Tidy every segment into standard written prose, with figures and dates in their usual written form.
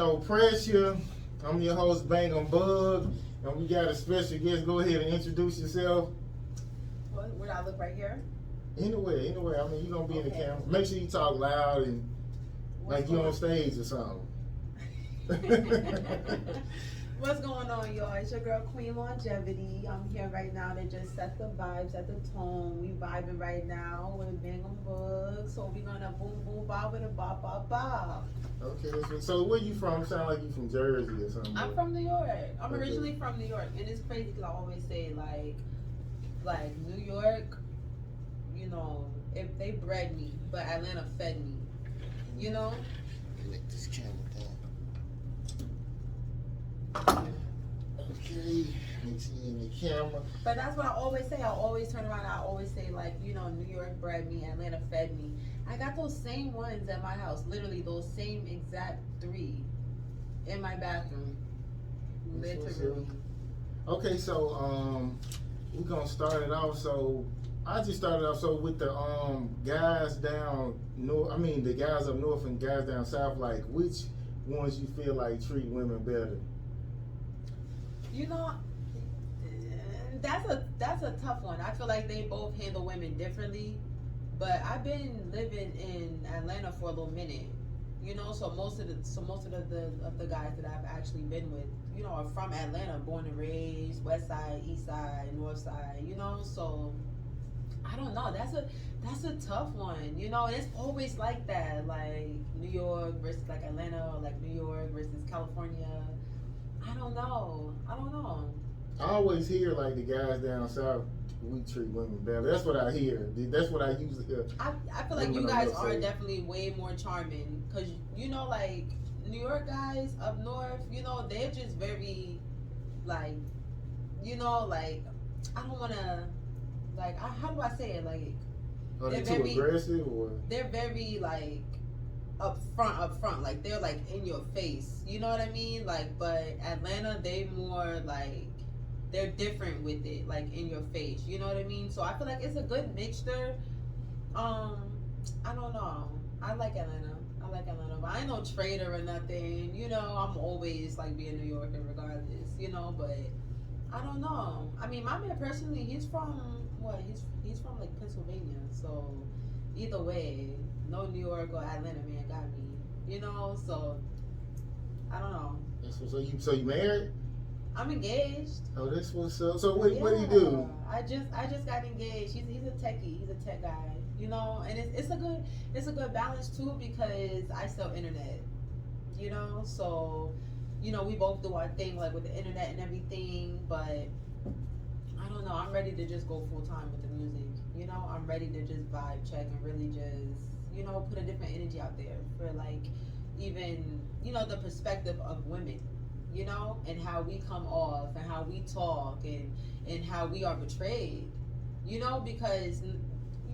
No Pressure. I'm your host, Bang on Bug, and we got a special guest. Go ahead and introduce yourself. Would I look right here? Anyway. I mean, you're gonna be in the Okay. camera. Make sure you talk loud and like you on stage or something. What's going on, y'all? It's your girl Queen Longevity. I'm here right now to just set the vibes, set the tone. We vibing right now with Bang on Books. So we gonna boom boom bob with a bop bop bop. Okay, so where you from? Sound like you from Jersey or something. I'm from New York. I'm Okay. originally from New York, and it's crazy because I always say like New York. You know, if they bred me, but Atlanta fed me. You know. Let this camera down. Okay, let's see in the camera. But that's what I always say. I always turn around. I always say, like, you know, New York bred me, Atlanta fed me. I got those same ones at my house. Literally, those same exact 3 in my bathroom. Literally. Okay, so we're gonna start it off. So I just started off with the guys down north. I mean the guys up north and guys down south. Like, which ones you feel like treat women better? You know, that's a tough one. I feel like they both handle women differently. But I've been living in Atlanta for a little minute. You know, so most of the guys that I've actually been with, you know, are from Atlanta, born and raised, west side, east side, north side, you know, so I don't know. That's a tough one. You know, it's always like that. Like New York versus like Atlanta, or like New York versus California. I don't know. I always hear like the guys down south, we treat women better. That's what I hear. That's what I usually hear. I feel like Women you on guys your are side. definitely way more charming because, you know, like New York guys up north, you know, they're just very, like, you know, like, I don't want to, like, how do I say it? Like, Are they they're too very- aggressive or? they're very, like, up front. Like, they're, like, in your face. You know what I mean? Like, but Atlanta, they more, like, they're different with it, like, in your face. You know what I mean? So I feel like it's a good mixture. I don't know. I like Atlanta, but I ain't no traitor or nothing. You know, I'm always like being New Yorker regardless. You know, but I don't know. I mean, my man personally, he's from what? He's from like Pennsylvania. So either way, no New York or Atlanta man got me. You know, so I don't know. So you married? I'm engaged. Oh, that's what's up. So what do you do? I just got engaged. He's a techie. He's a tech guy. You know, and it's a good balance too because I sell internet. You know, so you know we both do our thing like with the internet and everything. But I don't know. I'm ready to just go full time with the music. You know, I'm ready to just vibe check and really just put a different energy out there for like even the perspective of women. You know, and how we come off and how we talk and how we are portrayed, because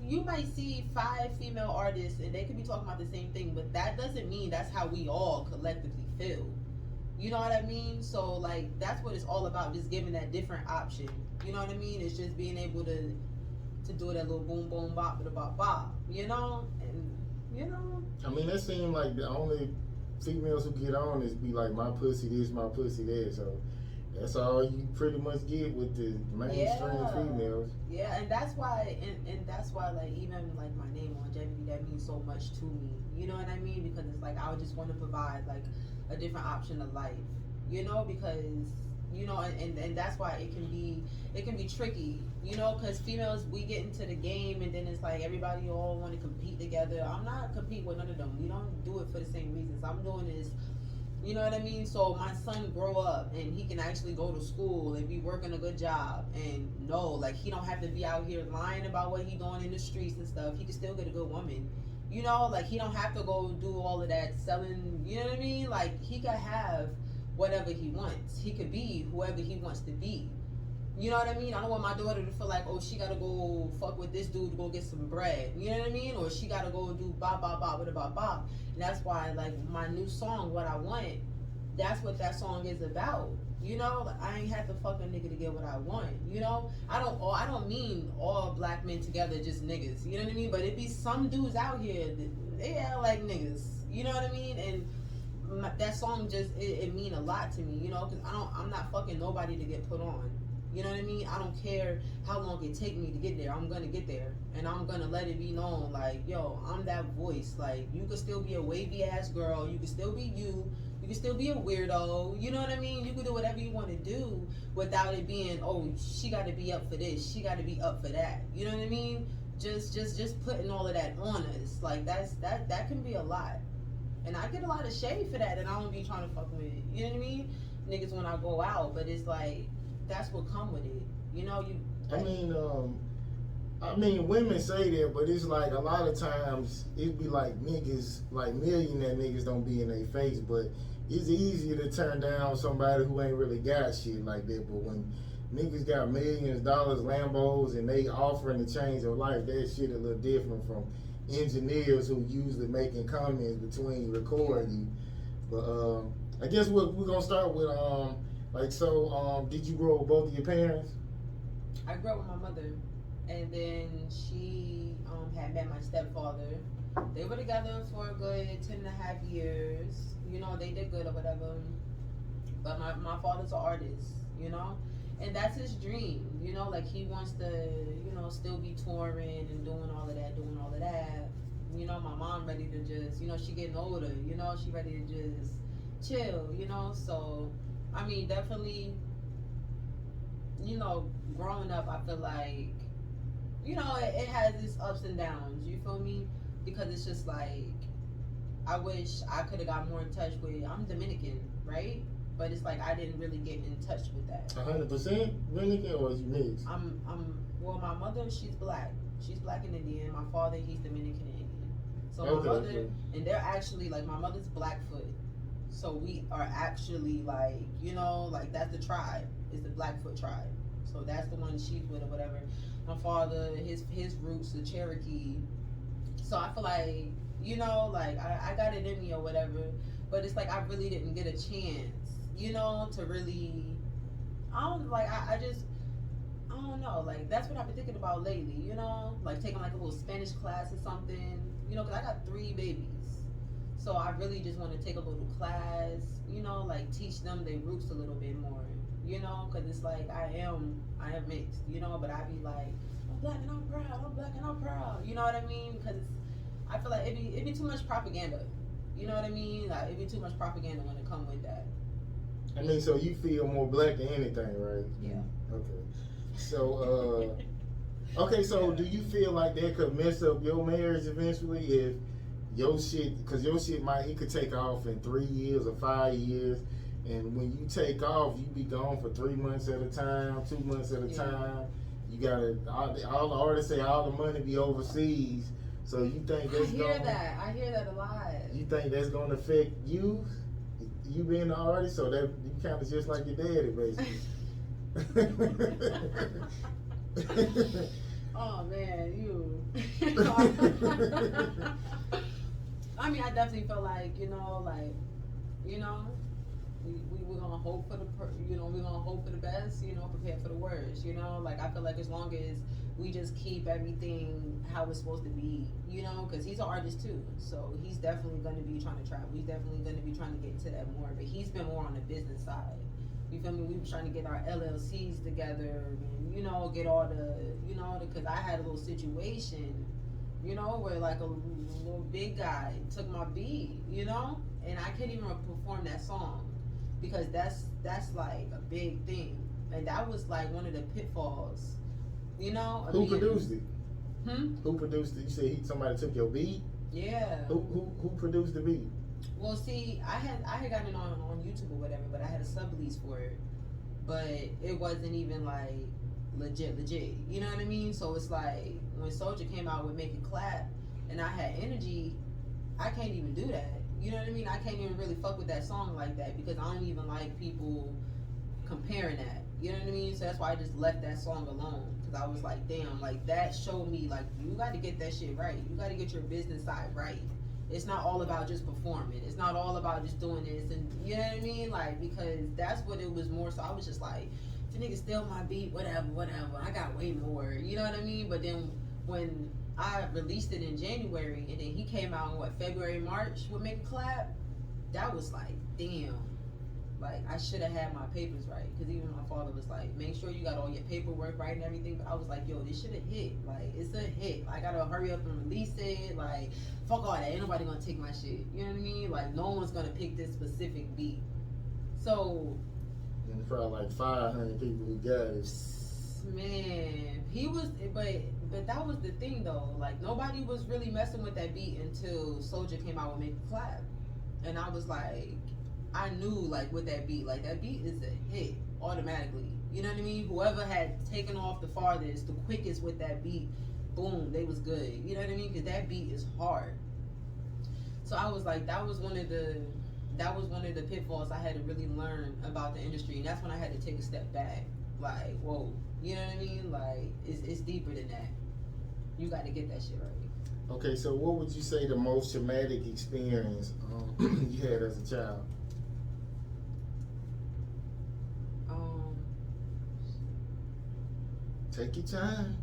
you might see 5 female artists and they could be talking about the same thing, but that doesn't mean that's how we all collectively feel. You know what I mean? So like that's what it's all about, just giving that different option. You know what I mean? It's just being able to do that little boom boom bop with a bop bop, and I mean, that seemed like the only females who get on is be like my pussy this, my pussy that. So that's all you pretty much get with the mainstream females. Yeah, and that's why, and that's why, like even like my name Longevity, that means so much to me. You know what I mean? Because it's like I would just want to provide like a different option of life. Because and that's why it can be tricky. Because females, we get into the game and then it's like everybody all want to compete together. I'm not competing with none of them. We don't do it for the same reasons. I'm doing this, you know what I mean? So my son grow up and he can actually go to school and be working a good job and like he don't have to be out here lying about what he doing in the streets and stuff. He can still get a good woman. Like he don't have to go do all of that selling, you know what I mean? Like he could have whatever he wants. He could be whoever he wants to be. You know what I mean? I don't want my daughter to feel like, oh, she gotta go fuck with this dude to go get some bread. You know what I mean? Or she gotta go do bop bop bop with a bop bop. And that's why, like my new song, What I Want, that's what that song is about. I ain't have to fuck a nigga to get what I want. I don't mean all black men together just niggas. You know what I mean? But it be some dudes out here that they act like niggas. You know what I mean? And that song just it mean a lot to me, you know, because I'm not fucking nobody to get put on. You know what I mean? I don't care how long it take me to get there. I'm gonna get there, and I'm gonna let it be known, like, yo, I'm that voice. Like, you could still be a wavy ass girl. You could still be you. You could still be a weirdo. You know what I mean? You could do whatever you want to do without it being, oh, she got to be up for this. She got to be up for that. You know what I mean? Just putting all of that on us, like that can be a lot. And I get a lot of shade for that, and I don't be trying to fuck with it. You know what I mean? Niggas when I go out, but it's like that's what come with it. You know, you. I mean, women say that, but it's like a lot of times it be like niggas, like millionaire niggas don't be in their face, but it's easier to turn down somebody who ain't really got shit like that. But when niggas got millions of dollars, Lambos, and they offering to change your life, that shit a little different from engineers who usually making comments between recording you. But I guess we're gonna start with did you grow up with both of your parents? I grew up with my mother, and then she had met my stepfather. They were together for a good 10.5 years. You know, they did good or whatever. But my father's an artist, you know? And that's his dream, you know? Like, he wants to, you know, still be touring and doing all of that. You know, my mom ready to just, you know, she getting older, you know? She ready to just chill, you know? So, I mean, definitely, you know, growing up, I feel like, you know, it has its ups and downs, you feel me? Because it's just like, I wish I could have got more in touch with, I'm Dominican, right? But it's like I didn't really get in touch with that. 100% Dominican, or is you mixed? Well, my mother, she's black. She's black and Indian. My father, he's Dominican and Indian. So my Okay, mother, okay. and they're actually, like, my mother's Blackfoot. So we are actually, like, you know, like, that's the tribe. It's the Blackfoot tribe. So that's the one she's with or whatever. My father, his roots are Cherokee. So I feel like, you know, like, I got it in me or whatever. But it's like I really didn't get a chance, you know, to really, I don't know, like, that's what I've been thinking about lately, you know, like taking like a little Spanish class or something, you know, because I got 3 babies. So I really just want to take a little class, you know, like teach them their roots a little bit more, you know, because it's like I am mixed, you know, but I be like, I'm black and I'm proud, you know what I mean? Because I feel like it'd be too much propaganda. You know what I mean? Like, it'd be too much propaganda when it come with that. I mean, so you feel more black than anything, right? Yeah. Okay. So, so do you feel like that could mess up your marriage eventually if your shit, because your shit it could take off in 3 years or 5 years, and when you take off, you be gone for 3 months at a time, 2 months at a time. You gotta, all the artists say all the money be overseas. So you think that's I hear that a lot. You think that's gonna affect you being an artist? So that you kind of just like your daddy, basically. Oh man, you. I mean, I definitely feel like, you know, we're gonna hope for we're gonna hope for the best, you know, prepare for the worst, you know. Like, I feel like as long as we just keep everything how it's supposed to be, you know, because he's an artist too, so he's definitely going to be trying to travel. He's definitely going to be trying to get into that more, but he's been more on the business side. You feel me? We were trying to get our LLCs together, and, you know, get all the, you know, because I had a little situation, you know, where like a little big guy took my beat, you know, and I couldn't even perform that song because that's like a big thing, and that was like one of the pitfalls. You know, who produced it? Who produced it? You said somebody took your beat? Yeah. Who produced the beat? Well, see, I had gotten it on YouTube or whatever, but I had a sublease for it, but it wasn't even like legit. You know what I mean? So it's like when Soulja came out with Make It Clap, and I had energy, I can't even do that. You know what I mean? I can't even really fuck with that song like that because I don't even like people comparing that. You know what I mean? So that's why I just left that song alone. Because I was like, damn, like, that showed me, like, you got to get that shit right. You got to get your business side right. It's not all about just performing. It's not all about just doing this. And you know what I mean? Like, because that's what it was more. So I was just like, if a nigga steal my beat, whatever. I got way more. You know what I mean? But then when I released it in January, and then he came out in, February, March with Make a Clap, that was like, damn. Like, I should have had my papers right. Because even my father was like, make sure you got all your paperwork right and everything. But I was like, yo, this should have hit. Like, it's a hit. I gotta hurry up and release it. Like, fuck all that. Ain't nobody gonna take my shit. You know what I mean? Like, no one's gonna pick this specific beat. So. And probably like 500 people who got it. Man, he was, but that was the thing though. Like, nobody was really messing with that beat until Soulja came out with Make It Clap. And I was like, I knew, like, with that beat is a hit automatically. You know what I mean? Whoever had taken off the farthest, the quickest with that beat, boom, they was good. You know what I mean? Because that beat is hard. So I was like, that was one of the pitfalls I had to really learn about the industry, and that's when I had to take a step back. Like, whoa, you know what I mean? Like, it's deeper than that. You got to get that shit right. Okay, so what would you say the most traumatic experience you had as a child? Take your time.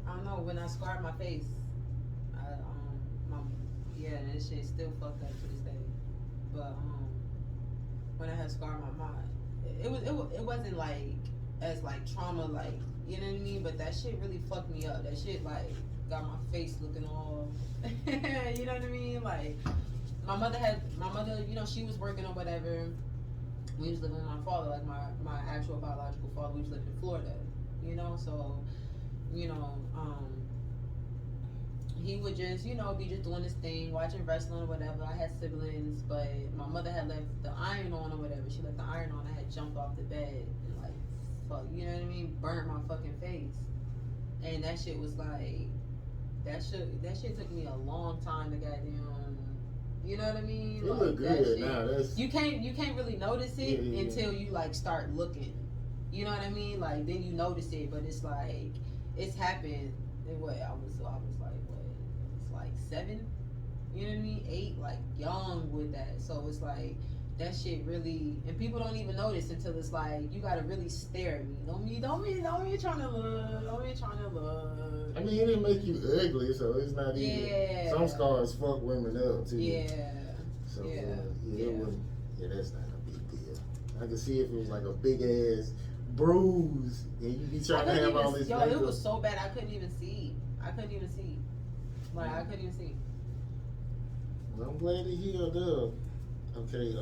I don't know, when I scarred my face, that shit still fucked up to this day. But when I had scarred my mind, it wasn't like as like trauma, like, you know what I mean. But that shit really fucked me up. That shit like got my face looking all, you know what I mean. Like my mother, you know, she was working or whatever. We was living with my father, like my actual biological father. We was living in Florida, you know. So, you know, he would just, you know, be just doing his thing, watching wrestling or whatever. I had siblings, but my mother had left the iron on or whatever. She left the iron on. I had jumped off the bed and like, fuck, you know what I mean? Burnt my fucking face. And that shit was like, that shit took me a long time to goddamn, you know what I mean? It like, look good shit, now. You can't really notice it until yeah. you like start looking. You know what I mean? Like then you notice it, but it's like it's happened. And what I was like what? It's like 7. You know what I mean? 8, like young with that. So it's like that shit really, and people don't even notice until it's like you gotta really stare at me. Don't be trying to look. I mean, it didn't make you ugly, so it's not even. Yeah. Some scars fuck women up too. Yeah. So Yeah. It wouldn't. Yeah, that's not a big deal. I could see if it was like a big ass bruise, and you be trying to have all this. Yo, it was so bad I couldn't even see. Like I couldn't even see. Well, I'm glad it healed up. Okay,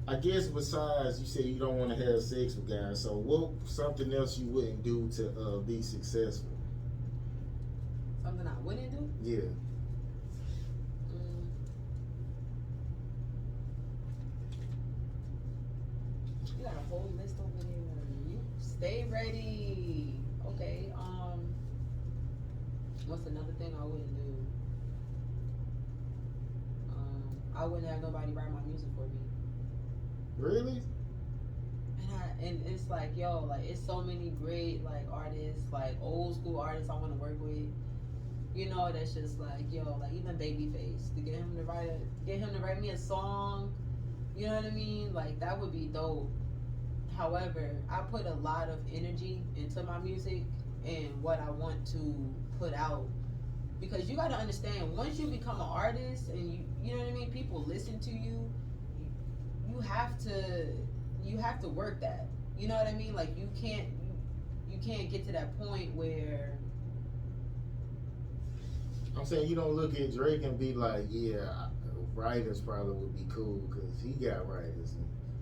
I guess besides you say you don't want to have sex with guys, so what something else you wouldn't do to be successful? Something I wouldn't do? Yeah. You got a whole list over there. You stay ready. Okay. What's another thing I wouldn't do? I wouldn't have nobody write my music for me. Really? And it's like, yo, like it's so many great like artists, like old school artists I want to work with. You know, that's just like, yo, like even Babyface, to get him to write me a song. You know what I mean? Like that would be dope. However, I put a lot of energy into my music and what I want to put out, because you got to understand, once you become an artist and you know what I mean, people listen to you, you have to work that. You know what I mean? Like you can't get to that point where, I'm saying you don't look at Drake and be like, yeah, writers probably would be cool because he got writers.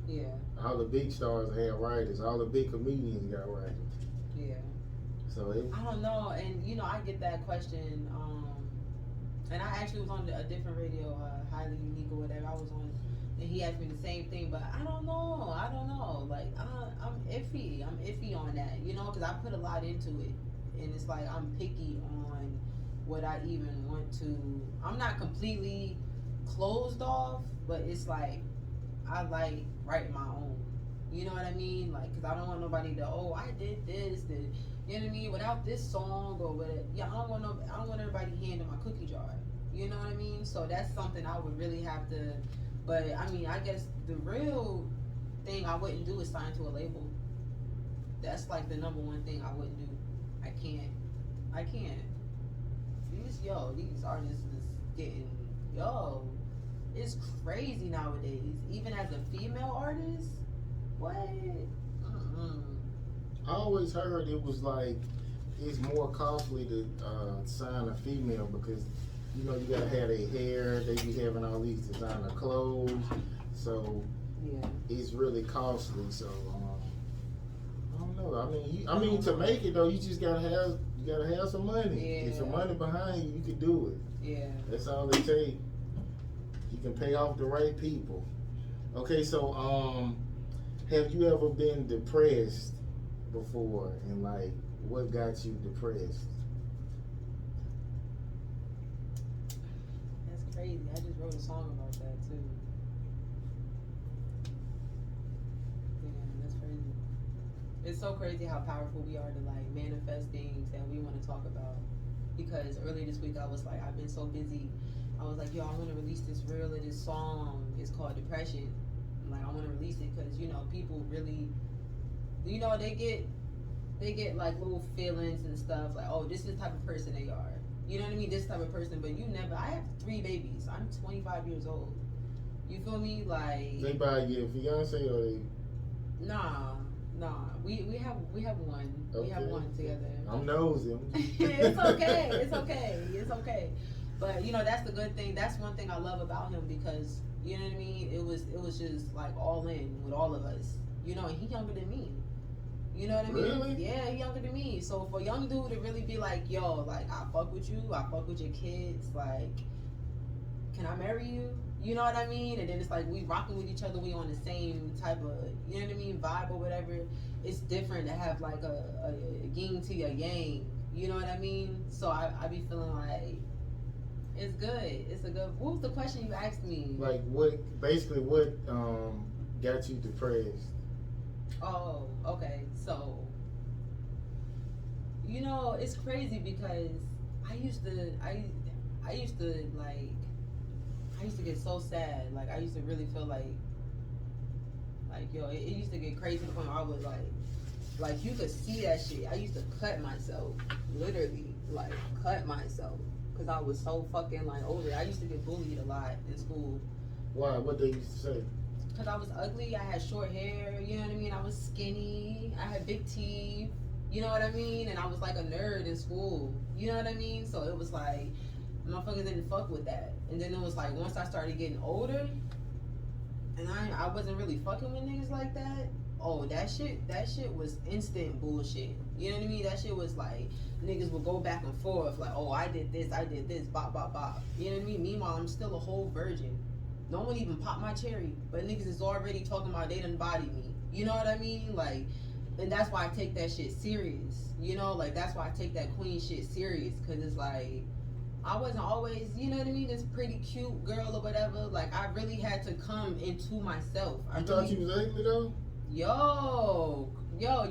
Yeah. All the big stars had writers. All the big comedians got writers. Yeah. So I don't know, and you know, I get that question, and I actually was on a different radio, Highly Unique or whatever I was on, and he asked me the same thing, but I don't know, like I'm iffy on that, you know, because I put a lot into it, and it's like I'm picky on what I even want to. I'm not completely closed off, but it's like I like writing my own. You know what I mean? Like, because I don't want nobody to, oh, I did this, you know what I mean? Without this song or whatever. Yeah, I don't want everybody handing my cookie jar. You know what I mean? So that's something I would really have to. But I mean, I guess the real thing I wouldn't do is sign to a label. That's like the number one thing I wouldn't do. I can't. I can't. These artists is getting, it's crazy nowadays. Even as a female artist, what? I always heard it was like it's more costly to sign a female because you know you gotta have their hair. They be having all these designer clothes, so Yeah. it's really costly. So I don't know. I mean to make it though, you just gotta have some money. Yeah. If some money behind you, you can do it. Yeah. That's all it takes. You can pay off the right people. Okay, so have you ever been depressed before, and like what got you depressed? That's crazy. I just wrote a song about that too. Yeah, that's crazy. It's so crazy how powerful we are to like manifest things that we want to talk about. Because earlier this week I was like, I've been so busy. I was like, I want to release this reel of this song. It's called Depression. Like, I want to release it because people really, they get like little feelings and stuff like, oh, this is the type of person they are. You know what I mean? This type of person. But I have 3 babies. I'm 25 years old. You feel me? Like, They buy you a fiance or they? Nah. We have one. Okay. We have one together. I'm nosy. It's okay. It's okay. It's okay. But that's the good thing. That's one thing I love about him because you know what I mean. It was just like all in with all of us. And he younger than me. You know what I mean? Really? Yeah, he younger than me. So for a young dude to really be like, yo, like I fuck with you. I fuck with your kids. Like, can I marry you? You know what I mean? And then it's like we rocking with each other. We on the same type of, you know what I mean, vibe or whatever. It's different to have like a yin to a yang. You know what I mean? So I be feeling like it's good. It's a good. What was the question you asked me? Like what got you depressed? Oh, okay. So it's crazy because I used to get so sad. Like I used to really feel like it used to get crazy to the point where I was like you could see that shit. I used to cut myself, literally, like cut myself, because I was so fucking like over it. I used to get bullied a lot in school. Why? What they used to say? Because I was ugly. I had short hair. You know what I mean? I was skinny. I had big teeth. You know what I mean? And I was like a nerd in school. You know what I mean? So it was like motherfuckers didn't fuck with that. And then it was like once I started getting older and I wasn't really fucking with niggas like that. Oh, that shit was instant bullshit. You know what I mean? That shit was like niggas would go back and forth like, oh, I did this, bop, bop, bop. You know what I mean? Meanwhile, I'm still a whole virgin. No one even popped my cherry, but niggas is already talking about they done body me. You know what I mean? Like, and that's why I take that shit serious. Like that's why I take that queen shit serious, cause it's like I wasn't always, you know what I mean, this pretty cute girl or whatever. Like I really had to come into myself. I thought you was ugly though. Yo,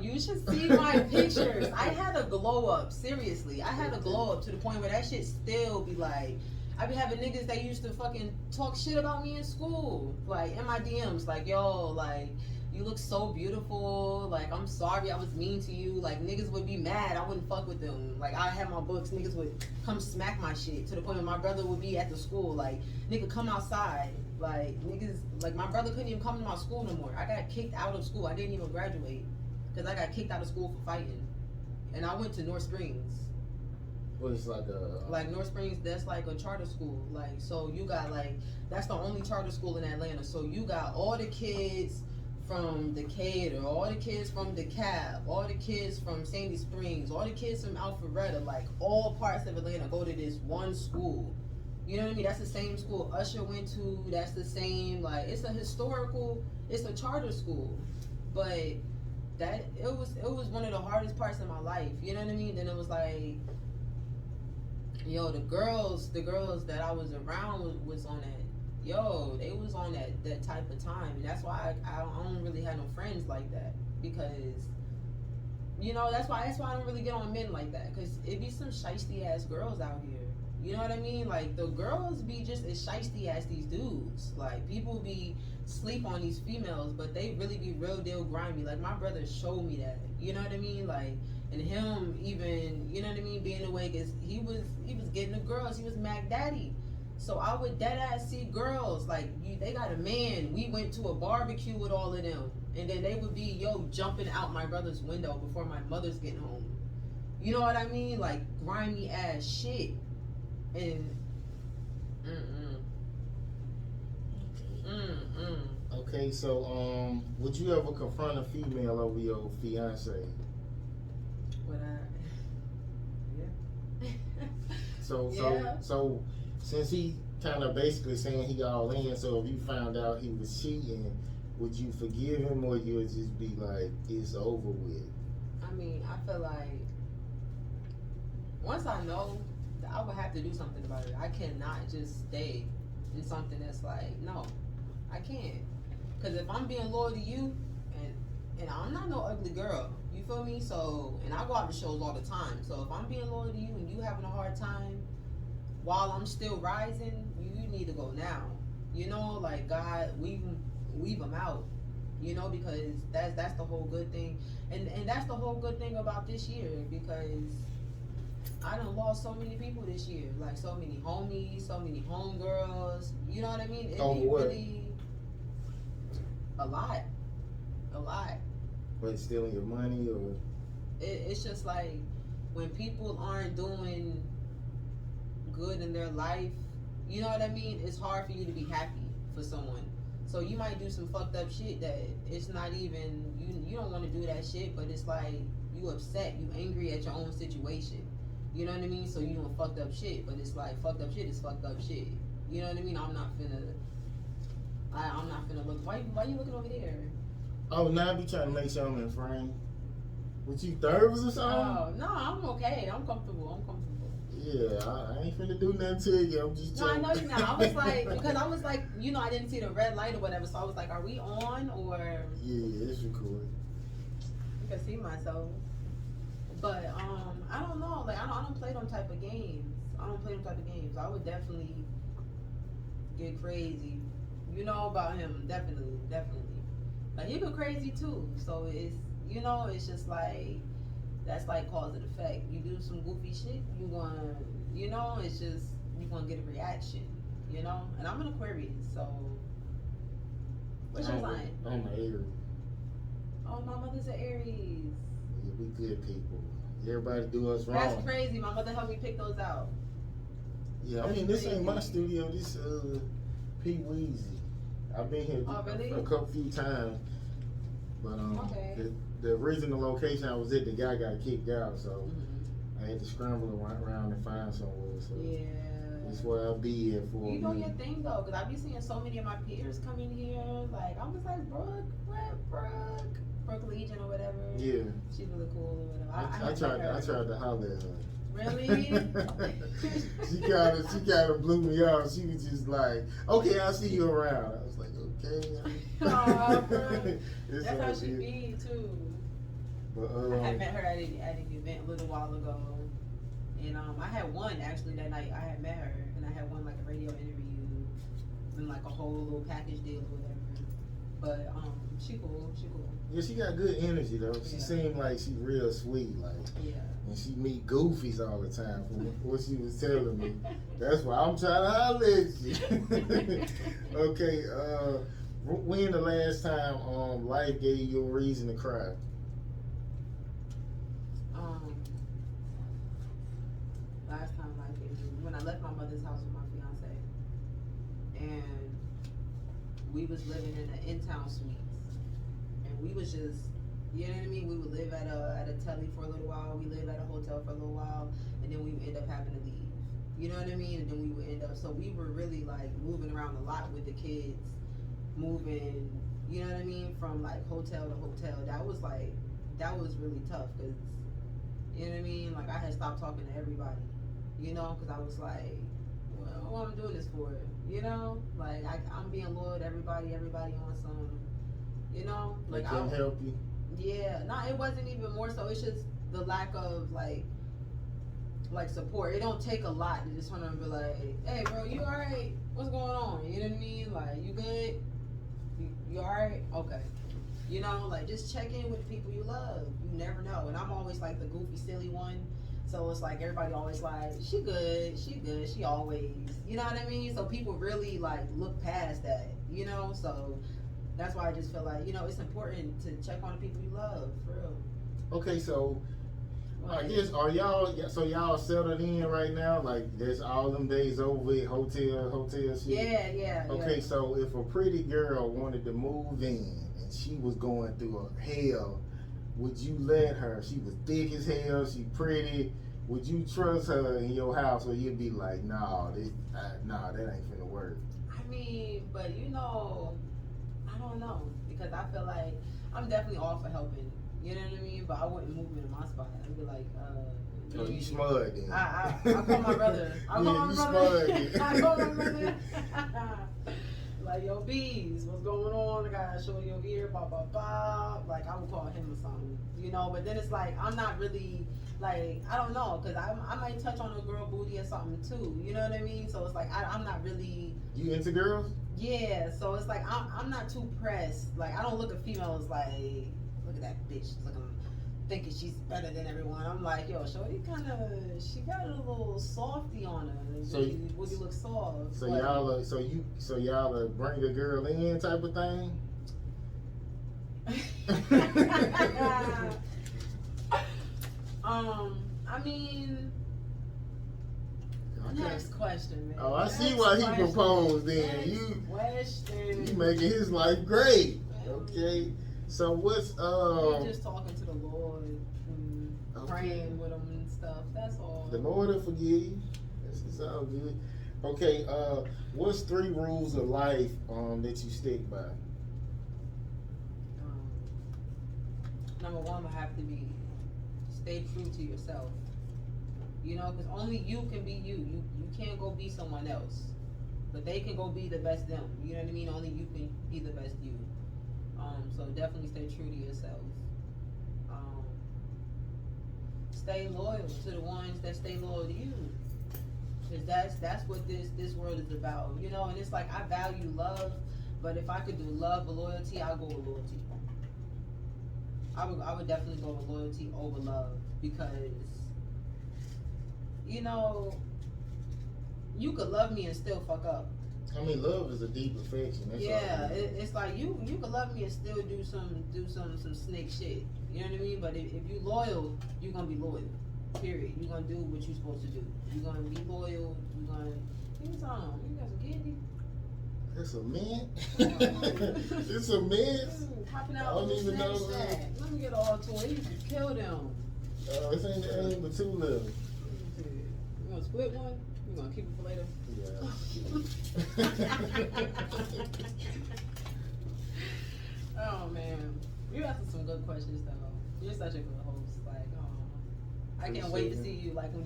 you should see my pictures. I had a glow up, seriously. I had a glow up to the point where that shit still be like, I be having niggas that used to fucking talk shit about me in school, like in my DMs, like, yo, like, you look so beautiful, like, I'm sorry I was mean to you, like, niggas would be mad, I wouldn't fuck with them, like, I had my books, niggas would come smack my shit, to the point where my brother would be at the school, like, nigga, come outside, like, niggas, like, my brother couldn't even come to my school no more, I got kicked out of school, I didn't even graduate, because I got kicked out of school for fighting, and I went to North Springs. Well, it's like North Springs, that's like a charter school. Like, so you got like, that's the only charter school in Atlanta. So you got all the kids from Decatur, all the kids from DeKalb, all the kids from Sandy Springs, all the kids from Alpharetta, like all parts of Atlanta go to this one school. You know what I mean? That's the same school Usher went to. That's the same, like, it's a charter school. But it was one of the hardest parts of my life. You know what I mean? Then it was like, yo, the girls that I was around was on that. Yo, they was on that type of time. And that's why I don't really have no friends like that. Because, that's why I don't really get on men like that. Because it be some shiesty ass girls out here. You know what I mean? Like the girls be just as shiesty as these dudes. Like people be sleep on these females, but they really be real deal grimy. Like my brother showed me that. You know what I mean? Like and him even, you know what I mean, being awake is he was getting the girls. He was Mac Daddy. So I would dead ass see girls like they got a man. We went to a barbecue with all of them, and then they would be jumping out my brother's window before my mother's getting home. You know what I mean? Like grimy ass shit. And Okay, so would you ever confront a female over your fiance? Would I? Yeah. So since he kind of basically saying he all in, so if you found out he was cheating, would you forgive him or you would just be like, it's over with? I mean, I feel like once I know, I would have to do something about it. I cannot just stay in something that's like, no, I can't. Because if I'm being loyal to you, and I'm not no ugly girl, you feel me? So, and I go out to shows all the time. So if I'm being loyal to you and you having a hard time while I'm still rising, you need to go now. You know, like God, weave them out. You know, because that's the whole good thing, and that's the whole good thing about this year because I done lost so many people this year, like so many homies, so many homegirls. You know what I mean? It be really a lot. But stealing your money or? It's just like when people aren't doing good in their life, you know what I mean? It's hard for you to be happy for someone. So you might do some fucked up shit that it's not even, you don't want to do that shit, but it's like you upset, you angry at your own situation. You know what I mean? So you doing fucked up shit, but it's like fucked up shit is fucked up shit. You know what I mean? I'm not finna look. Why you looking over there? Oh, now I be trying to make sure I'm in frame. Was you nervous or something? Oh no, I'm okay. I'm comfortable. Yeah, I ain't finna do nothing to you. I'm just trying. No, I know you're not. I was like, because I was like, you know, I didn't see the red light or whatever, so I was like, are we on or? Yeah, it's recorded. You can see myself. But I don't know. Like I don't play them type of games. I would definitely get crazy. You know about him, definitely. Like he go crazy too. So it's it's just like that's like cause and effect. You do some goofy shit, you gonna it's just you gonna get a reaction. And I'm an Aquarius, so what's your sign? I'm an Aries. Oh, my mother's an Aries. Yeah, we good people. Everybody do us wrong. That's crazy. My mother helped me pick those out. Yeah, I mean, this ain't my studio. This Pete Weezy. I've been here a few times, but okay. the original location I was at, the guy got kicked out, so I had to scramble around and find somewhere. So yeah, that's where I'll be here for. You know your thing though, because I be seeing so many of my peers come in here. Like I was like, Brooke Legion or whatever. Yeah, she's really cool or whatever. I tried to holler at her. Really? she kind of blew me off. She was just like, "Okay, I'll see you around." I was like, "Okay." That's how she be too. But, I had met her at an event a little while ago, and I had one actually that night. I had met her, and I had one like a radio interview, and like a whole little package deal or whatever. But she cool. Yeah, she got good energy though. She seemed like she real sweet, like. Yeah. And she meet goofies all the time from what she was telling me. That's why I'm trying to holler at you. Okay, when the last time life gave you a reason to cry? Last time life gave me, when I left my mother's house with my fiance, and we was living in the in-town suites, and we was just. You know what I mean? We would live at a telly for a little while. We lived at a hotel for a little while, and then we would end up having to leave. You know what I mean? And then we would end up. So we were really like moving around a lot with the kids, moving. You know what I mean? From like hotel to hotel. That was really tough because you know what I mean? Like I had stopped talking to everybody. Because I was like, well, what I'm doing this for? Like I'm being loyal to everybody. Everybody wants some. Like I couldn't help you. Yeah, no, it wasn't even more so. It's just the lack of like, like support. It don't take a lot to just turn around and be like, hey bro, you alright? What's going on? You know what I mean? Like, you good? You alright? Okay. You know, like, just check in with the people you love. You never know. And I'm always like the goofy, silly one. So it's like everybody always like, she good, she always, you know what I mean? So people really like look past that, you know? So that's why I just feel like, you know, it's important to check on the people you love, for real. Okay, so I guess y'all settled in right now? Like, there's all them days over with, hotel shit? Yeah. Okay, so if a pretty girl wanted to move in and she was going through a hell, would you let her? She was thick as hell, she pretty. Would you trust her in your house, or you'd be like, nah, that ain't finna work? I mean, but you know, I don't know, because I feel like I'm definitely all for helping. You know what I mean? But I wouldn't move into my spot. I'd be like, Oh, you smart then. I call my brother. I call my brother. Like, yo, bees, what's going on? I gotta show you over here, blah, blah, blah. Like, I would call him or something, you know? But then it's like, I'm not really, like, I don't know, because I might touch on a girl booty or something too, you know what I mean? So it's like, I'm not really. You into girls? Yeah, so it's like, I'm not too pressed. Like, I don't look at females like, look at that bitch, thinking she's better than everyone. I'm like, yo, shorty she got a little softy on her. So would you look soft? So but, y'all bring a girl in type of thing? I mean, next question, man. Oh, I see why he proposed then. You making his life great. Okay. So what's You're just talking to the Lord and praying with him and stuff. That's all. The Lord will forgive you. It's all good. Okay. What's 3 rules of life that you stick by? Number 1 would have to be stay true to yourself. You know, because only you can be you. You can't go be someone else, but they can go be the best them. You know what I mean? Only you can be the best you. So definitely stay true to yourself. Stay loyal to the ones that stay loyal to you. Cause that's what this world is about. You know, and it's like, I value love, but if I could do love or loyalty, I'll go with loyalty. I would definitely go with loyalty over love, because, you know, you could love me and still fuck up. I mean, love is a deep affection. That's yeah, it's like you could love me and still do some snake shit. You know what I mean? But if you loyal, you're gonna be loyal. Period. You're gonna do what you're supposed to do. You're gonna be loyal. You're gonna give me some. You got some candy? It's a mint. It's a mint. Popping out I don't even know that. Let me get all to it. You can kill them. This ain't but 2 left. You gonna split one? You gonna keep it for later? Oh man, you asking some good questions though. You're such a good host. Like, I can't wait to see you. Like when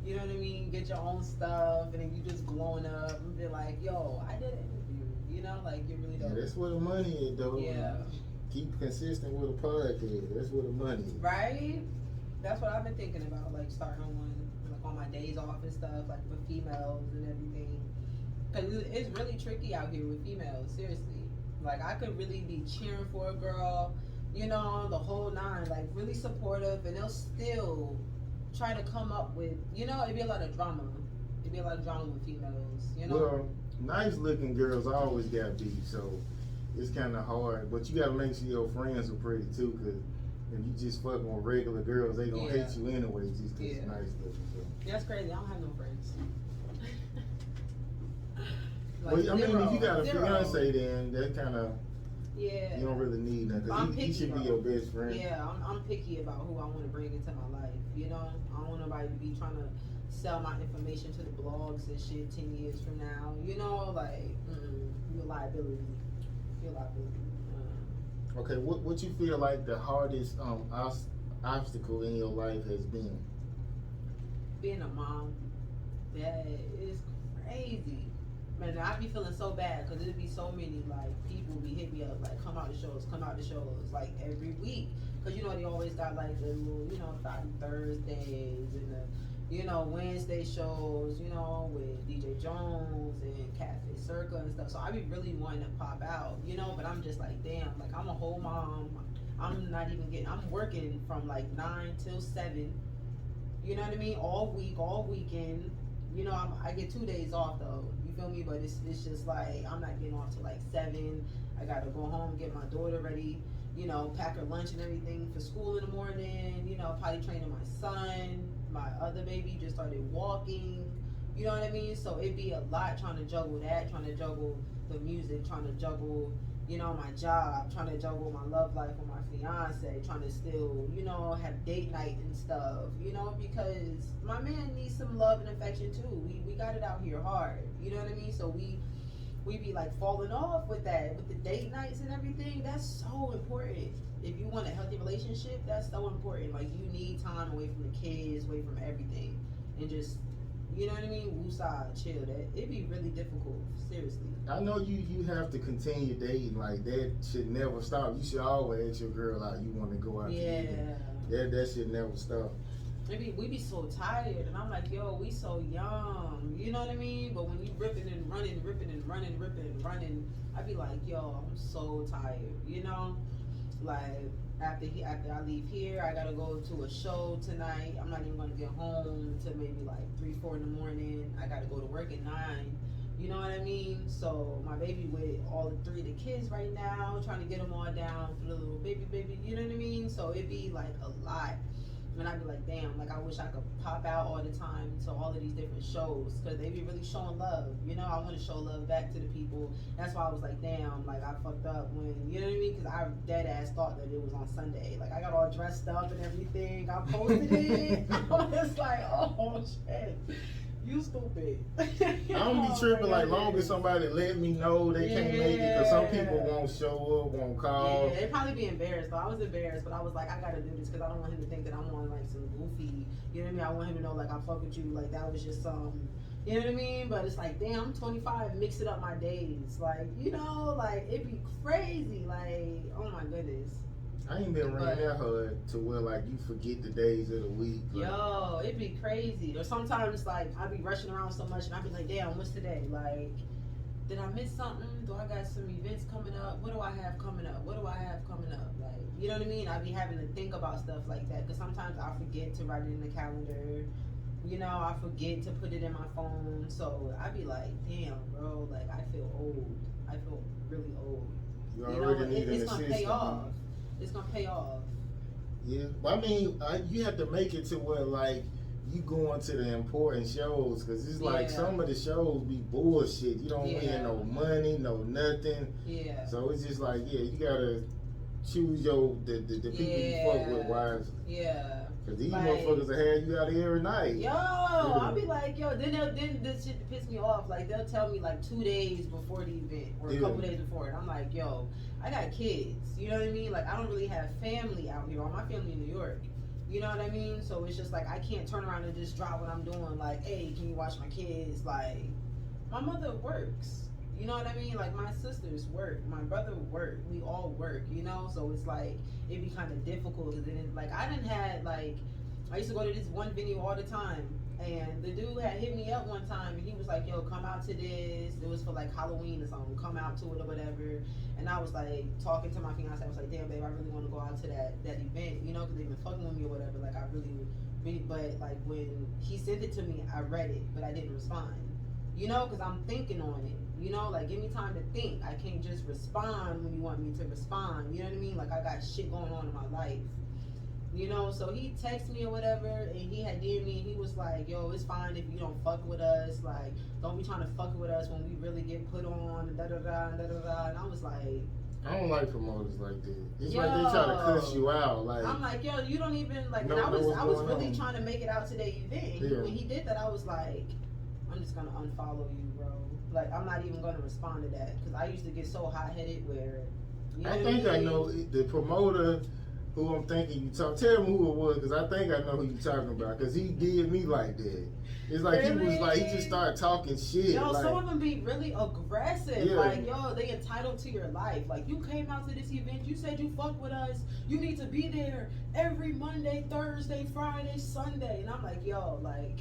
you know what I mean, get your own stuff, and then you just blowing up and be like, yo, I did an interview. You know, like you really don't. Yeah, that's where the money is, though. Yeah. Keep consistent with a podcast. That's where the money is. Right. That's what I've been thinking about, like starting on one, like on my days off and stuff, like with females and everything. Cause it's really tricky out here with females, seriously. Like I could really be cheering for a girl, you know, the whole 9, like really supportive, and they'll still try to come up with, you know, it'd be a lot of drama. It'd be a lot of drama with females, you know. Well, nice looking girls always got beat, so it's kind of hard. But you gotta make sure your friends are pretty too, cause if you just fucking with regular girls, they gonna hate you anyway just cause it's nice looking. So. That's crazy. I don't have no friends. Like well, I mean, if you got a fiance, then that kind of you don't really need nothing. Cause he should be your best friend. Yeah, I'm picky about who I want to bring into my life. You know, I don't want nobody to be trying to sell my information to the blogs and shit 10 years from now. You know, like you're a liability. You're a liability. Okay, what you feel like the hardest obstacle in your life has been? Being a mom. That is crazy. Man, I be feeling so bad because it'd be so many like people be hitting me up like come out the shows like every week, because you know they always got like the little, you know, Thotty Thursdays and the you know, Wednesday shows, you know, with DJ Jones and Cafe Circa and stuff. So I be really wanting to pop out, you know, but I'm just like, damn, like I'm a whole mom. I'm not even getting, I'm working from like 9 till 7, you know what I mean? All week, all weekend. You know, I get 2 days off though, you feel me? But it's just like, I'm not getting off till like 7. I gotta go home, get my daughter ready, you know, pack her lunch and everything for school in the morning, you know, potty training my son. My other baby just started walking, you know what I mean? So it'd be a lot trying to juggle that, trying to juggle the music, trying to juggle, you know, my job, trying to juggle my love life with my fiance, trying to still, you know, have date night and stuff, you know, because my man needs some love and affection too. We got it out here hard, you know what I mean? So we be like falling off with that, with the date nights and everything. That's so important. If you want a healthy relationship, that's so important. Like, you need time away from the kids, away from everything, and just, you know what I mean, woosah, chill. That it'd be really difficult, seriously. I know you have to continue dating, like that should never stop. You should always ask your girl out. You want to go out Yeah. together. That should never stop. Maybe we be so tired, and I'm like, yo, we so young, you know what I mean? But when you ripping and running, ripping and running, ripping and running, I be like, yo, I'm so tired, you know? Like, after I leave here, I gotta go to a show tonight. I'm not even gonna get home until maybe like 3, 4 in the morning. I gotta go to work at 9. You know what I mean? So my baby with all 3 of the kids right now, trying to get them all down for the little baby. You know what I mean? So it be like a lot. And I'd be like, damn, like I wish I could pop out all the time to all of these different shows, because they be really showing love. You know, I want to show love back to the people. That's why I was like, damn, like I fucked up when, you know what I mean? Because I dead ass thought that it was on Sunday. Like I got all dressed up and everything. I posted it. I was like, oh shit. You stupid. I don't be tripping, like long as somebody let me know they can't make it, because some people won't show up, won't call. Yeah, they'd probably be embarrassed though. I was embarrassed, but I was like, I gotta do this because I don't want him to think that I'm on like some goofy, you know what I mean? I want him to know like I fuck with you, like that was just some, you know what I mean? But it's like, damn, I'm 25, mixing up my days. Like, you know, like it'd be crazy. Like, oh my goodness. I ain't been running that hard to where like you forget the days of the week. Like, yo, it'd be crazy. Or sometimes like I be rushing around so much and I be like, damn, what's today? Like, did I miss something? Do I got some events coming up? What do I have coming up? What do I have coming up? Like, you know what I mean? I be having to think about stuff like that because sometimes I forget to write it in the calendar. You know, I forget to put it in my phone. So I be like, damn, bro, like I feel old. I feel really old. You already need an it's gonna assistant. pay off. It's gonna pay off. Yeah, but I mean, you have to make it to where like you going to the important shows, because it's like some of the shows be bullshit. You don't win no money, no nothing. Yeah. So it's just like, yeah, you gotta choose the people you fuck with wisely. Yeah. Cause these motherfuckers will have you out every night. Yo, I'll be like, yo, then this shit piss me off. Like they'll tell me like 2 days before the event or a couple days before, and I'm like, yo, I got kids. You know what I mean? Like I don't really have family out here. All my family in New York. You know what I mean? So it's just like I can't turn around and just drop what I'm doing. Like, hey, can you watch my kids? Like, my mother works. You know what I mean? Like my sisters work, my brother work, we all work, you know? So it's like, it'd be kind of difficult because then like I didn't had like, I used to go to this one venue all the time and the dude had hit me up one time and he was like, yo, come out to this. It was for like Halloween or something, come out to it or whatever. And I was like talking to my fiance, I was like, damn babe, I really want to go out to that event, you know, because they've been fucking with me or whatever. Like I really, but like when he sent it to me, I read it, but I didn't respond. You know, because I'm thinking on it. You know, like give me time to think. I can't just respond when you want me to respond. You know what I mean? Like I got shit going on in my life. You know, so he texted me or whatever, and he had DM'd me, and he was like, yo, it's fine if you don't fuck with us. Like, don't be trying to fuck with us when we really get put on, and da-da-da, da-da-da. And I was like... I don't like promoters like that. It's like they try to cuss you out. Like I'm like, yo, you don't even... Like, no, and I was really trying to make it out to the event. When he did that, I was like, I'm just going to unfollow you, bro. Like, I'm not even going to respond to that. Because I used to get so hot-headed where... You know I think I know the promoter... who I'm thinking you talk. Tell me who it was, because I think I know who you talking about. Because he did me like that. It's like he was like he just started talking shit. Yo, like, some of them be really aggressive. Yeah. Like, yo, they entitled to your life. Like, you came out to this event. You said you fuck with us. You need to be there every Monday, Thursday, Friday, Sunday. And I'm like, yo, like,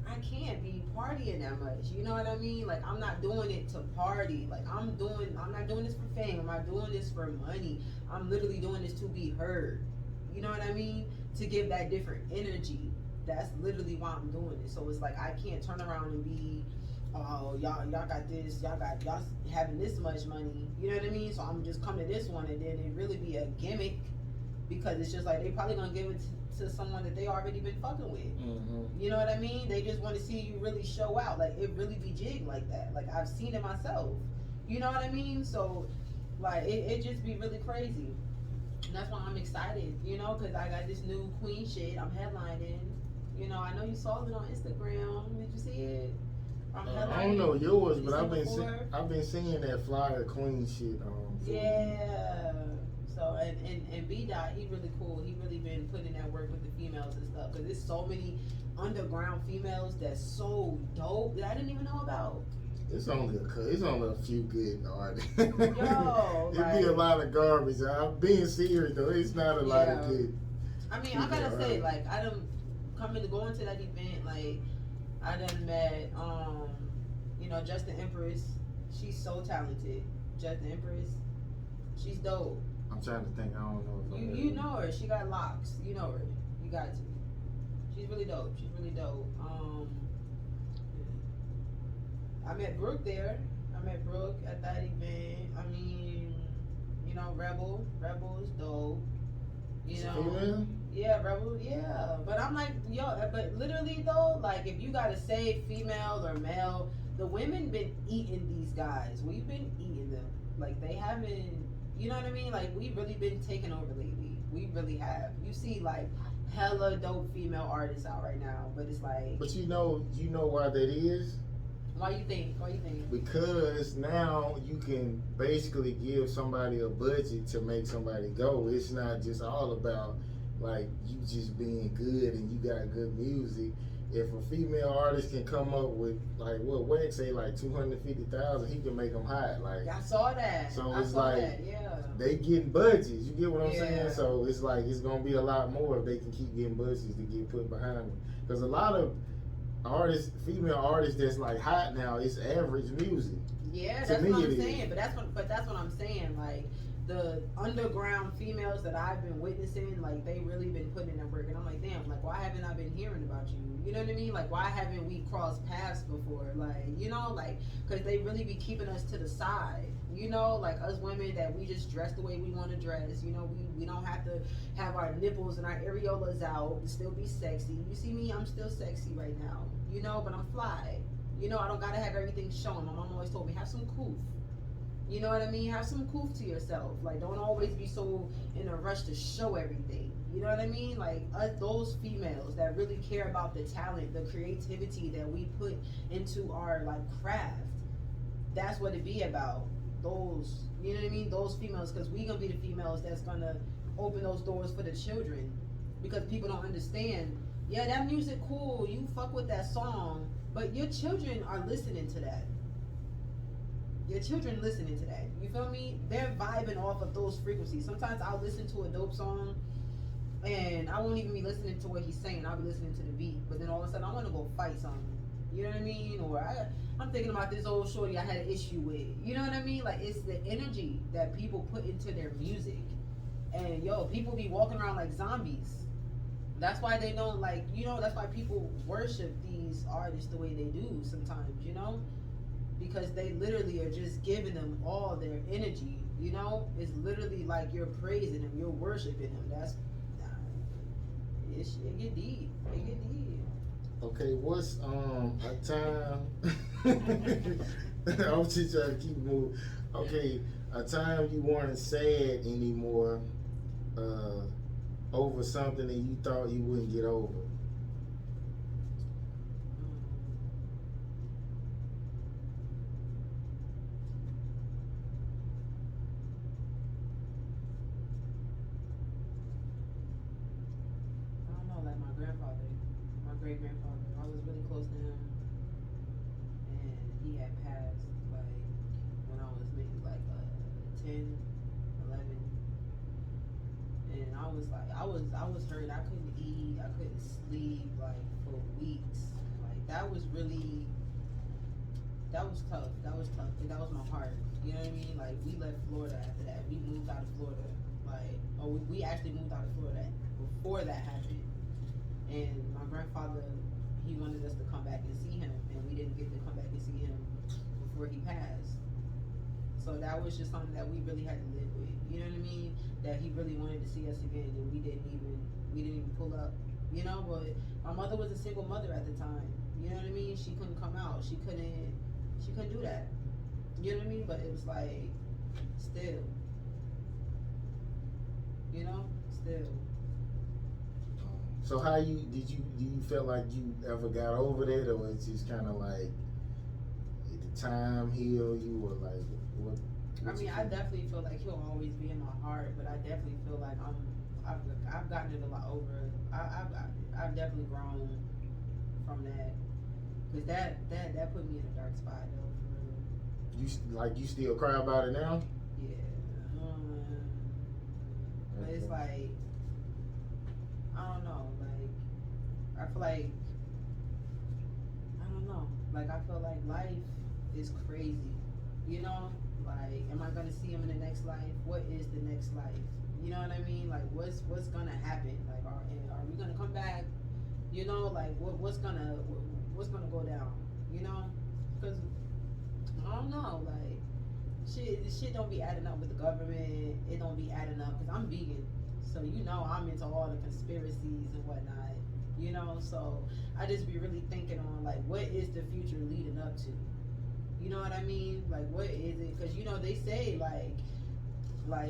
I can't be partying that much. You know what I mean? Like, I'm not doing it to party. Like, I'm not doing this for fame. I'm not doing this for money. I'm literally doing this to be heard. You know what I mean? To give that different energy. That's literally why I'm doing it. So it's like I can't turn around and be, oh, y'all got this, y'all having this much money. You know what I mean? So I'm just coming to this one, and then it really be a gimmick, because it's just like they probably gonna give it to someone that they already been fucking with. Mm-hmm. You know what I mean? They just want to see you really show out. Like, it really be jig like that. Like, I've seen it myself. You know what I mean? So like it just be really crazy. And that's why I'm excited, you know, because I got this new queen shit. I'm headlining. You know, I know you saw it on Instagram. Did you see it? I don't know yours, but I've been seeing that flyer queen shit. Yeah. So and B Dot, he really cool. He really been putting in that work with the females and stuff. Cause there's so many underground females that's so dope that I didn't even know about. It's only a few good artists. Yo, It'd be a lot of garbage. I'm being serious though. It's not a lot of good. I mean, I gotta say, like, I done going to that event. Like, I done met, you know, Justin Empress. She's so talented. Justin Empress, she's dope. I'm trying to think. I don't know if you know her. She got locks. You know her. You got to. She's really dope. She's really dope. I met Brooke there. I met Brooke at that event. I mean, you know, Rebel is dope. You know, female? Yeah, Rebel, yeah. But I'm like, yo, but literally though, like, if you gotta say female or male, the women been eating these guys. We've been eating them. Like, they haven't, you know what I mean? Like, we've really been taking over lately. We really have. You see, like, hella dope female artists out right now, but it's like. But you know why that is? Why you think? Because now you can basically give somebody a budget to make somebody go. It's not just all about like you just being good and you got good music. If a female artist can come up with like what Wax say like 250,000, he can make them hot. Like I saw that. So I it's saw like that, yeah. They getting budgets. You get what I'm saying? So it's like it's gonna be a lot more if they can keep getting budgets to get put behind them. Because a lot of artists, female artists that's like hot now, it's average music. Yeah, that's what I'm saying. But that's what I'm saying. Like the underground females that I've been witnessing, like they really been putting in their work, and I'm like, damn, like why haven't I been hearing about you? You know what I mean? Like why haven't we crossed paths before? Like, you know, like because they really be keeping us to the side. You know, like us women that we just dress the way we want to dress. You know, we don't have to have our nipples and our areolas out and still be sexy. You see me, I'm still sexy right now. You know, but I'm fly. You know, I don't gotta have everything shown. My mom always told me, have some coof. You know what I mean? Have some coof to yourself. Like, don't always be so in a rush to show everything. You know what I mean? Like, us, those females that really care about the talent, the creativity that we put into our, like, craft. That's what it be about. Those, you know what I mean? Those females, because we gonna be the females that's gonna open those doors for the children. Because people don't understand. Yeah, that music cool. You fuck with that song. But your children are listening to that. Your children listening to that. You feel me? They're vibing off of those frequencies. Sometimes I'll listen to a dope song and I won't even be listening to what he's saying. I'll be listening to the beat. But then all of a sudden I want to go fight something. You know what I mean? Or I'm thinking about this old shorty I had an issue with. You know what I mean? Like, it's the energy that people put into their music. And yo, people be walking around like zombies. That's why they don't like, you know, that's why people worship these artists the way they do sometimes, you know? Because they literally are just giving them all their energy, you know? It's literally like you're praising them, you're worshiping them. That's, it get deep. It get deep. Okay, what's a time? I'm just trying to keep moving. Okay, a time you weren't sad anymore over something that you thought you wouldn't get over. great grandfather. I was really close to him, and he had passed like when I was maybe like 10, 11, and I was like, I was hurt. I couldn't eat. I couldn't sleep like for weeks. Like that was really, that was tough. That was tough. That was my heart. You know what I mean? Like we left Florida after that. We moved out of Florida. Like, oh, we actually moved out of Florida before that happened. And my grandfather, he wanted us to come back and see him, and we didn't get to come back and see him before he passed. So that was just something that we really had to live with. You know what I mean? That he really wanted to see us again, and we didn't even pull up. You know, but my mother was a single mother at the time. You know what I mean? She couldn't come out. She couldn't do that. You know what I mean? But it was like, still. You know, still. So how do you feel like you ever got over that, or it's just kind of like at the time heal you, or like what I mean, I definitely feel like he'll always be in my heart, but I definitely feel like I've gotten it a lot over. I've definitely grown from that, cause that put me in a dark spot though. For real. You still cry about it now? Yeah. But it's like, I don't know, like, I feel like, I don't know, like, I feel like life is crazy, you know, like, am I gonna see him in the next life? What is the next life? You know what I mean? Like, what's gonna happen? Like, are we gonna come back? You know, like, what's gonna go down? You know, because I don't know, like, shit don't be adding up with the government. It don't be adding up, because I'm vegan. So, you know, I'm into all the conspiracies and whatnot, you know? So, I just be really thinking on, like, what is the future leading up to? You know what I mean? Like, what is it? Because, you know, they say, like,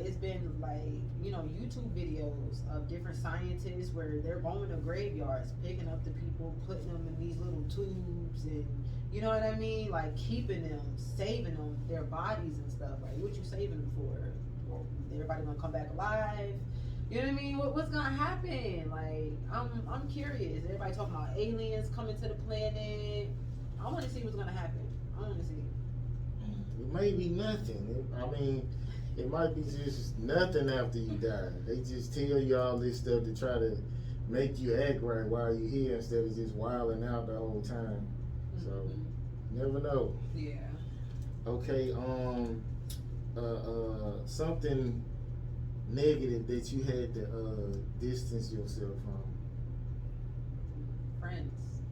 it's been, like, you know, YouTube videos of different scientists where they're going to graveyards, picking up the people, putting them in these little tubes, and, you know what I mean? Like, keeping them, saving them, their bodies and stuff. Like, what you saving them for? Well, everybody gonna come back alive? You know what I mean? What's gonna happen? Like, I'm curious. Everybody talking about aliens coming to the planet. I want to see what's gonna happen. I want to see. It may be nothing. I mean, it might be just nothing after you die. They just tell you all this stuff to try to make you act right while you're here instead of just wilding out the whole time. So, never know. Yeah. Okay. Something negative that you had to distance yourself from. Friends.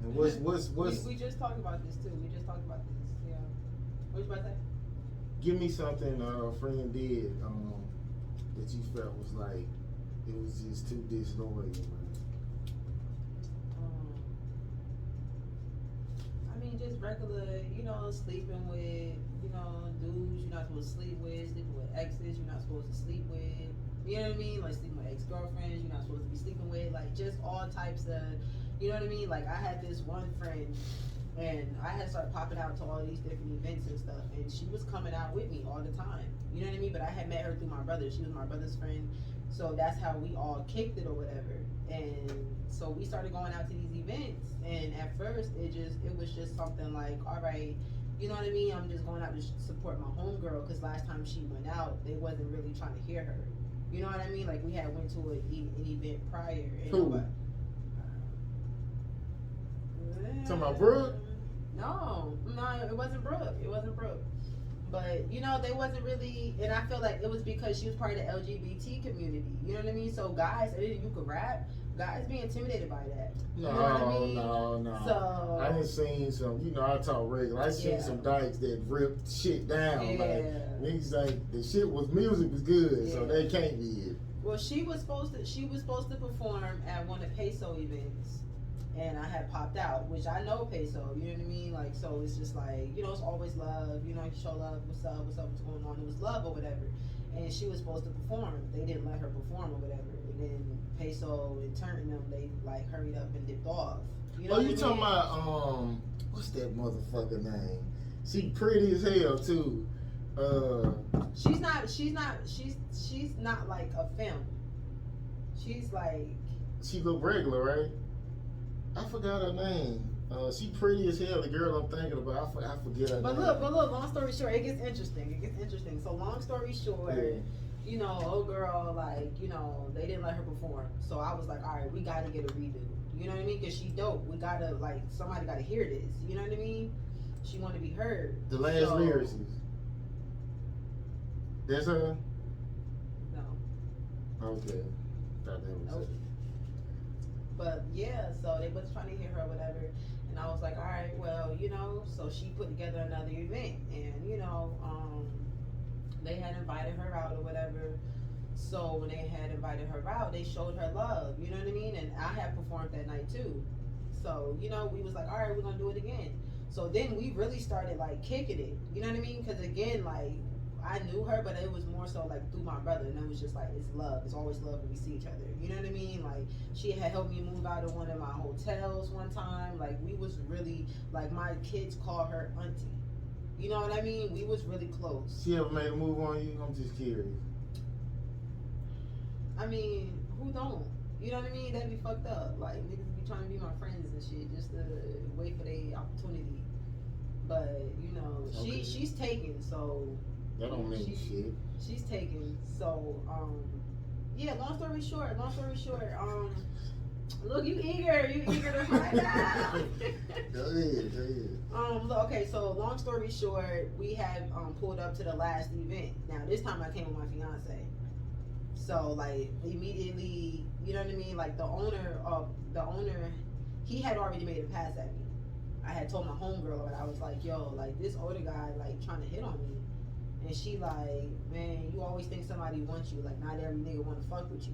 And what's we just talked about this too. We just talked about this. Yeah. What you about to say? Give me something a friend did that you felt was like it was just too disloyal, man. I mean, just regular, you know, sleeping with, you know, dudes you're not supposed to sleep with, sleeping with exes you're not supposed to sleep with. You know what I mean? Like sleeping with ex-girlfriends you're not supposed to be sleeping with. Like just all types of, you know what I mean? Like I had this one friend, and I had started popping out to all these different events and stuff, and she was coming out with me all the time. You know what I mean? But I had met her through my brother. She was my brother's friend. So that's how we all kicked it or whatever. And so we started going out to these events, and at first it was just something like, all right, you know what I mean? I'm just going out to support my homegirl, because last time she went out, they wasn't really trying to hear her. You know what I mean? Like we had went to an event prior. And Who? Talking about Brooke? No, it wasn't Brooke. It wasn't Brooke. But, you know, they wasn't really, and I feel like it was because she was part of the LGBT community. You know what I mean? So guys, you could rap, guys be intimidated by that. You know what I mean? No. So I done seen some, you know, I talk regular. I seen some dykes that ripped shit down. Yeah. Like, niggas like, the shit music was good, so they can't be it. Well, she was supposed to perform at one of the Peso events. And I had popped out, which I know Peso, you know what I mean? Like, so it's just like, you know, it's always love, you know, you show love, what's up, what's going on, it was love or whatever. And she was supposed to perform. They didn't let her perform or whatever. And then Peso and Turn them, they like hurried up and dipped off. You know you talking about, what's that motherfucker name? She pretty as hell too. She's not like a film. She's like, she look regular, right? I forgot her name. She pretty as hell. The girl I'm thinking about, I forget her But name. look. Long story short, it gets interesting. So long story short, you know, old girl, like, you know, they didn't let her perform. So I was like, all right, we got to get a redo. You know what I mean? Because she dope. We got to, like, somebody got to hear this. You know what I mean? She want to be heard. The last lyricist. That's her? No. Okay. Thought that was Nope. it. But yeah, so they was trying to hear her, whatever. And I was like, all right, well, you know, so she put together another event. And, you know, they had invited her out or whatever. So when they had invited her out, they showed her love, you know what I mean? And I had performed that night too. So, you know, we was like, all right, we're going to do it again. So then we really started like kicking it, you know what I mean? Because again, like, I knew her, but it was more so like through my brother. And it was just like, it's love. It's always love when we see each other. You know what I mean? Like, she had helped me move out of one of my hotels one time. Like, we was really, like, my kids call her auntie. You know what I mean? We was really close. She ever made a move on you? I'm just curious. I mean, who don't? You know what I mean? That'd be fucked up. Like, niggas be trying to be my friends and shit just to wait for their opportunity. But, you know, Okay. she's taken, so... That don't mean shit. She's taken, so, yeah, long story short, look, you eager to find out. Go ahead. Look, okay, so long story short, we had pulled up to the last event. Now this time I came with my fiance. So like immediately, you know what I mean? Like the owner, he had already made a pass at me. I had told my homegirl, and I was like, yo, like this older guy like trying to hit on me. And she like, man, you always think somebody wants you. Like not every nigga wanna fuck with you.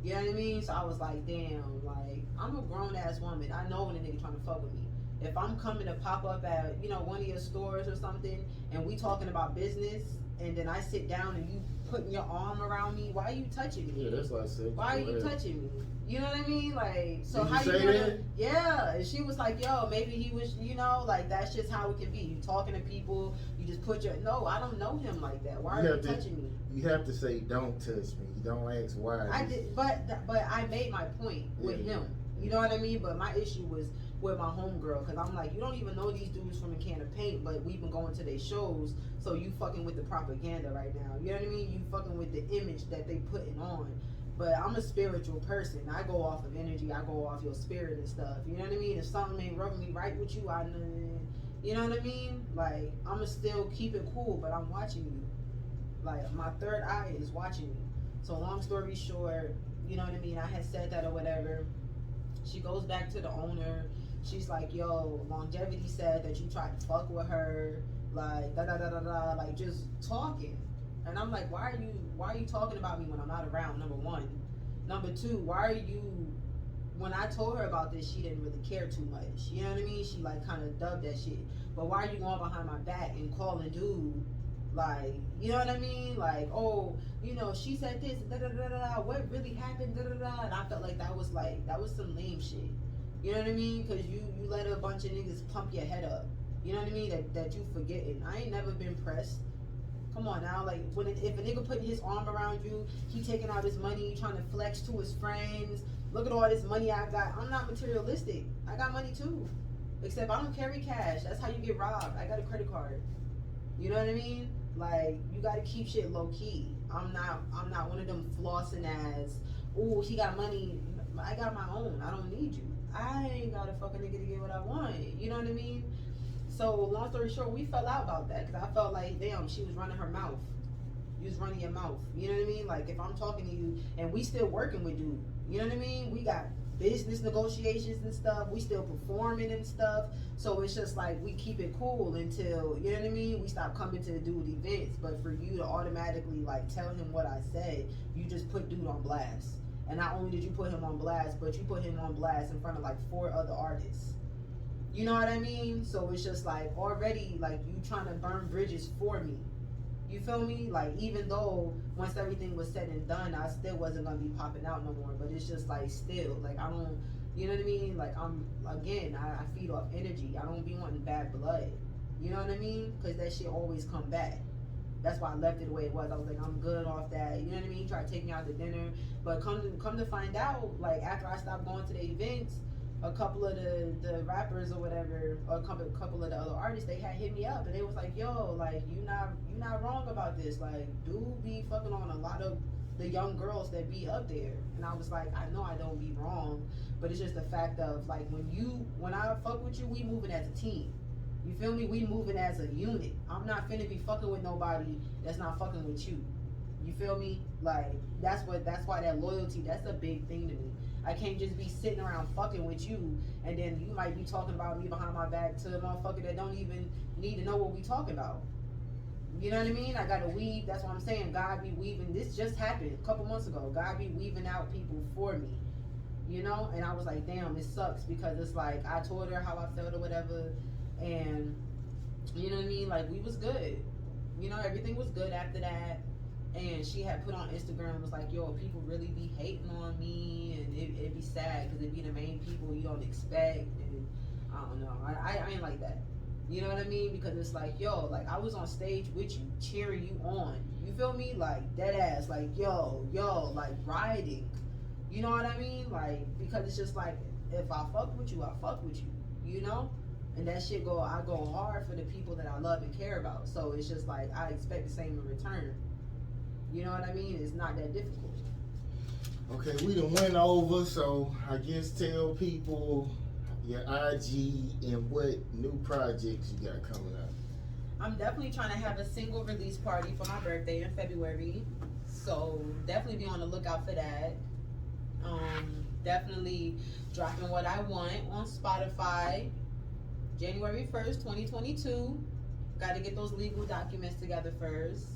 You know what I mean? So I was like, damn, like, I'm a grown-ass woman. I know when a nigga trying to fuck with me. If I'm coming to pop up at, you know, one of your stores or something, and we talking about business, and then I sit down and you putting your arm around me, why are you touching me? Yeah, that's what I said. Why are you touching me? You know what I mean? Like, so Did how you you say gonna... that? Yeah, and she was like, yo, maybe he was, you know, like, that's just how it can be. You talking to people, you just put your... No, I don't know him like that. Why are you touching me? You have to say, don't touch me. You don't ask why. I did, but I made my point with him. You know what I mean? But my issue was with my homegirl, because I'm like, you don't even know these dudes from a can of paint, but we've been going to their shows, so you fucking with the propaganda right now. You know what I mean? You fucking with the image that they putting on. But I'm a spiritual person. I go off of energy. I go off your spirit and stuff. You know what I mean? If something ain't rubbing me right with you, you know what I mean? Like, I'ma still keep it cool, but I'm watching you. Like, my third eye is watching you. So long story short, you know what I mean? I had said that or whatever. She goes back to the owner. She's like, yo, Longevity said that you tried to fuck with her. Like, da-da-da-da-da. Like, just talking. And I'm like, why are you talking about me when I'm not around, number one? Number two, why are you... When I told her about this, she didn't really care too much. You know what I mean? She, like, kind of dubbed that shit. But why are you going behind my back and calling dude... Like, you know what I mean? Like, oh, you know, she said this, da-da-da-da-da, what really happened, da-da-da, and I felt like that was some lame shit. You know what I mean? Because you let a bunch of niggas pump your head up. You know what I mean? That you forgetting. I ain't never been pressed. Come on now, like, if a nigga putting his arm around you, he taking out his money, trying to flex to his friends, look at all this money I got. I'm not materialistic. I got money too. Except I don't carry cash. That's how you get robbed. I got a credit card. You know what I mean? Like, you gotta keep shit low key. I'm not one of them flossing as, ooh, he got money. I got my own. I don't need you. I ain't got a fucking nigga to get what I want. You know what I mean? So long story short, we fell out about that because I felt like, damn, she was running her mouth. You was running your mouth. You know what I mean? Like, if I'm talking to you and we still working with you, you know what I mean? We got business negotiations and stuff. We still performing and stuff. So it's just like we keep it cool until, you know what I mean? We stop coming to dude events. But for you to automatically like tell him what I said, you just put dude on blast. And not only did you put him on blast, but you put him on blast in front of like 4 other artists. You know what I mean? So it's just like already like you trying to burn bridges for me. You feel me? Like, even though once everything was said and done, I still wasn't going to be popping out no more. But it's just like still, like, I don't, you know what I mean? Like, I feed off energy. I don't be wanting bad blood. You know what I mean? Because that shit always come back. That's why I left it the way it was. I was like, I'm good off that. You know what I mean? He tried to take me out to dinner. But come to find out, like, after I stopped going to the events, a couple of the rappers or whatever, or a couple of the other artists, they had hit me up and they was like, yo, like you not wrong about this. Like, dude be fucking on a lot of the young girls that be up there. And I was like, I know I don't be wrong, but it's just the fact of like when I fuck with you, we moving as a team. You feel me? We moving as a unit. I'm not finna be fucking with nobody that's not fucking with you. You feel me? Like that's why that loyalty, that's a big thing to me. I can't just be sitting around fucking with you and then you might be talking about me behind my back to a motherfucker that don't even need to know what we talking about. You know what I mean? I gotta weave. That's what I'm saying. God be weaving. This just happened a couple months ago. God be weaving out people for me. You know? And I was like, damn, it sucks because it's like I told her how I felt or whatever, and you know what I mean? Like we was good. You know, everything was good after that. And she had put on Instagram, was like, yo, people really be hating on me, and it'd be sad because it be the main people you don't expect, and I don't know, I ain't like that. You know what I mean? Because it's like, yo, like I was on stage with you, cheering you on. You feel me? Like dead ass, like yo, like riding. You know what I mean? Like because it's just like if I fuck with you, I fuck with you. You know? And that shit I go hard for the people that I love and care about. So it's just like I expect the same in return. You know what I mean? It's not that difficult. Okay, we done went over, so I guess tell people your IG and what new projects you got coming up. I'm definitely trying to have a single release party for my birthday in February. So definitely be on the lookout for that. Definitely dropping What I Want on Spotify January 1st, 2022. Got to get those legal documents together first.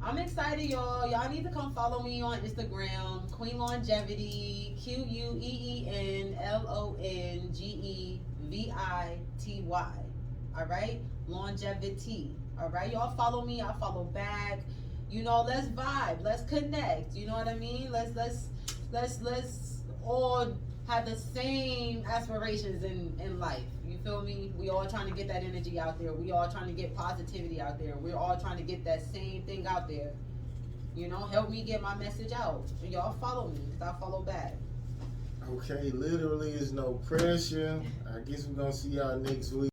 I'm excited, y'all. Y'all need to come follow me on Instagram, Queen Longevity, QueenLongevity. All right, longevity. All right, y'all follow me. I follow back. You know, let's vibe. Let's connect. You know what I mean? Let's all have the same aspirations in life. You feel me? We all trying to get that energy out there. We all trying to get positivity out there. We're all trying to get that same thing out there. You know, help me get my message out. And y'all follow me, because I follow back. Okay, literally is no pressure. I guess we're gonna see y'all next week.